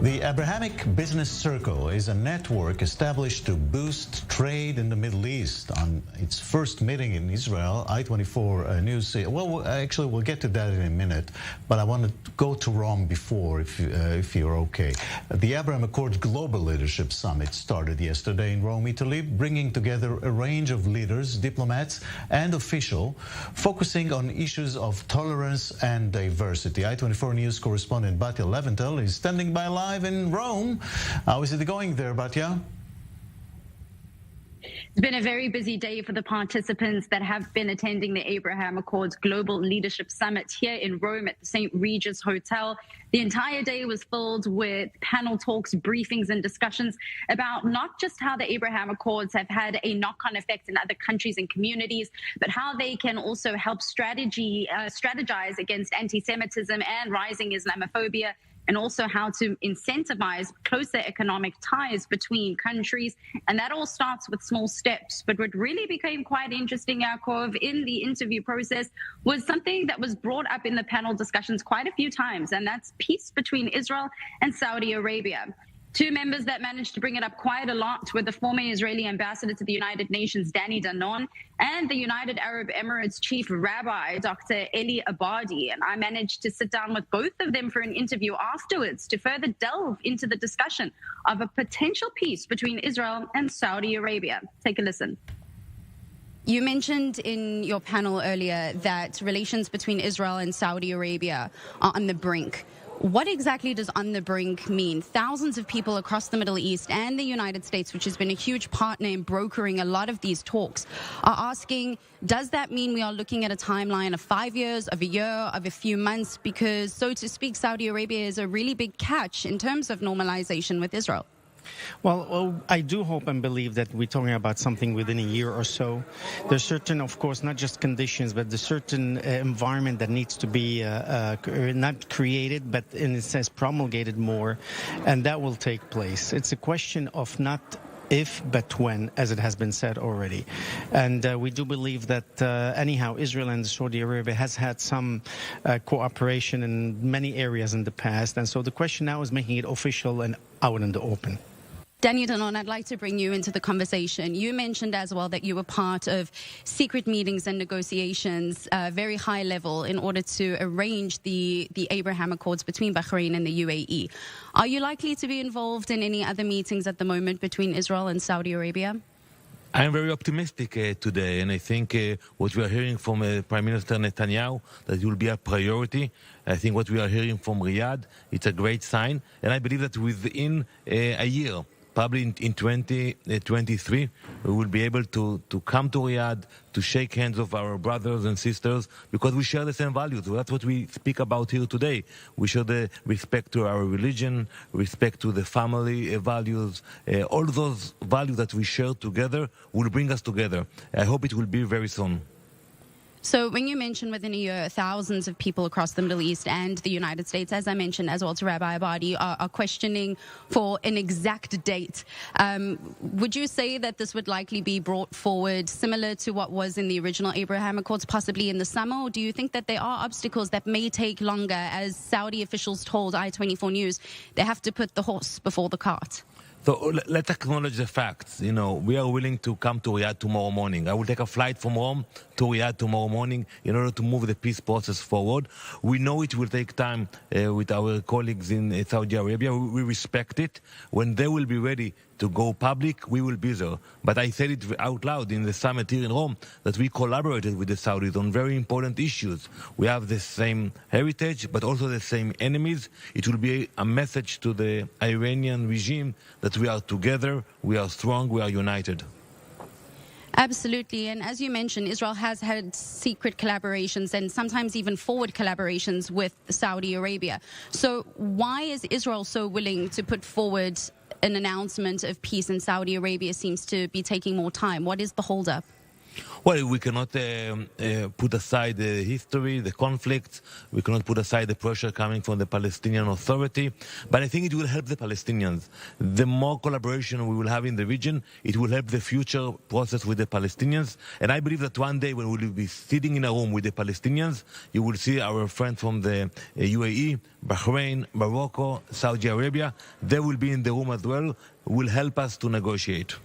The Abrahamic Business Circle is a network established to boost trade in the Middle East. On its first meeting in Israel, I-24 News. Well, actually, we'll get to that in a minute, but I want to go to Rome before, if you're okay. The Abraham Accords Global Leadership Summit started yesterday in Rome, Italy, bringing together a range of leaders, diplomats, and officials, focusing on issues of tolerance and diversity. I-24 News correspondent Batya Levinthal is standing by live in Rome. How is it going there, Batya? It's been a very busy day for the participants that have been attending the Abraham Accords Global Leadership Summit here in Rome at the St. Regis Hotel. The entire day was filled with panel talks, briefings, and discussions about not just how the Abraham Accords have had a knock-on effect in other countries and communities, but how they can also help strategize against anti-Semitism and rising Islamophobia, and also how to incentivize closer economic ties between countries. And that all starts with small steps. But what really became quite interesting, Yaakov, in the interview process was something that was brought up in the panel discussions quite a few times, and that's peace between Israel and Saudi Arabia. Two members that managed to bring it up quite a lot were the former Israeli ambassador to the United Nations, Danon, and the United Arab Emirates chief rabbi, Dr. Elie Abadie. And I managed to sit down with both of them for an interview afterwards to further delve into the discussion of a potential peace between Israel and Saudi Arabia. Take a listen. You mentioned in your panel earlier that relations between Israel and Saudi Arabia are on the brink. What exactly does on the brink mean? Thousands of people across the Middle East and the United States, which has been a huge partner in brokering a lot of these talks, are asking, does that mean we are looking at a timeline of 5 years, of a year, of a few months? Because, so to speak, Saudi Arabia is a really big catch in terms of normalization with Israel. Well, I do hope and believe that we're talking about something within a year or so. There's certain, of course, not just conditions, but there's certain environment that needs to be not created, but in a sense promulgated more, and that will take place. It's a question of not if, but when, as it has been said already. And we do believe that, anyhow, Israel and Saudi Arabia has had some cooperation in many areas in the past. And so the question now is making it official and out in the open. Danon, I'd like to bring you into the conversation. You mentioned as well that you were part of secret meetings and negotiations, very high level, in order to arrange the Abraham Accords between Bahrain and the UAE. Are you likely to be involved in any other meetings at the moment between Israel and Saudi Arabia? I am very optimistic today, and I think what we are hearing from Prime Minister Netanyahu, that it will be a priority. I think what we are hearing from Riyadh, it's a great sign, and I believe that within a year, probably in 2023, we will be able to come to Riyadh, to shake hands of our brothers and sisters, because we share the same values. That's what we speak about here today. We show the respect to our religion, respect to the family values. All those values that we share together will bring us together. I hope it will be very soon. So when you mention within a year, thousands of people across the Middle East and the United States, as I mentioned as well to Rabbi Abadie, are questioning for an exact date. Would you say that this would likely be brought forward similar to what was in the original Abraham Accords, possibly in the summer? Or do you think that there are obstacles that may take longer? As Saudi officials told I-24 News, they have to put the horse before the cart. So let's acknowledge the facts. You know, we are willing to come to Riyadh tomorrow morning. I will take a flight from Rome to Riyadh tomorrow morning in order to move the peace process forward. We know it will take time with our colleagues in Saudi Arabia. We respect it. When they will be ready to go public, we will be there. But I said it out loud in the summit here in Rome that we collaborated with the Saudis on very important issues. We have the same heritage, but also the same enemies. It will be a message to the Iranian regime that we are together, we are strong, we are united. Absolutely. And as you mentioned, Israel has had secret collaborations and sometimes even forward collaborations with Saudi Arabia. So why is Israel so willing to put forward an announcement of peace, and Saudi Arabia seems to be taking more time? What is the holdup? Well, we cannot put aside the history, the conflicts. We cannot put aside the pressure coming from the Palestinian Authority. But I think it will help the Palestinians. The more collaboration we will have in the region, it will help the future process with the Palestinians. And I believe that one day when we will be sitting in a room with the Palestinians, you will see our friends from the UAE, Bahrain, Morocco, Saudi Arabia. They will be in the room as well, will help us to negotiate.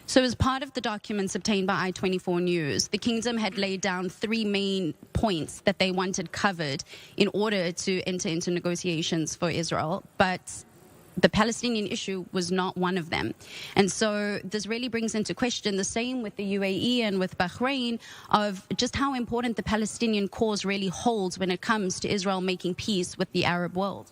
So as part of the documents obtained by I-24 News, the kingdom had laid down 3 main points that they wanted covered in order to enter into negotiations for Israel. But the Palestinian issue was not one of them. And so this really brings into question the same with the UAE and with Bahrain of just how important the Palestinian cause really holds when it comes to Israel making peace with the Arab world.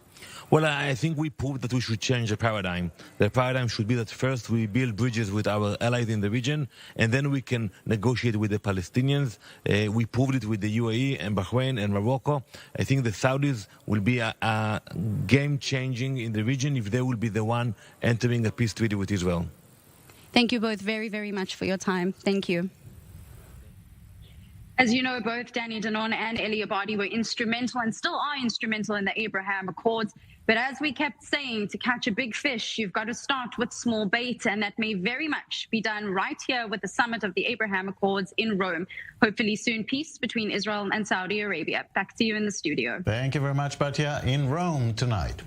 Well, I think we proved that we should change the paradigm. The paradigm should be that first we build bridges with our allies in the region, and then we can negotiate with the Palestinians. We proved it with the UAE and Bahrain and Morocco. I think the Saudis will be a game-changing in the region if they will be the one entering a peace treaty with Israel. Thank you both very, very much for your time. Thank you. As you know, both Danon and Elie Abadie were instrumental and still are instrumental in the Abraham Accords. But as we kept saying, to catch a big fish, you've got to start with small bait. And that may very much be done right here with the summit of the Abraham Accords in Rome. Hopefully soon peace between Israel and Saudi Arabia. Back to you in the studio. Thank you very much, Batya. In Rome tonight.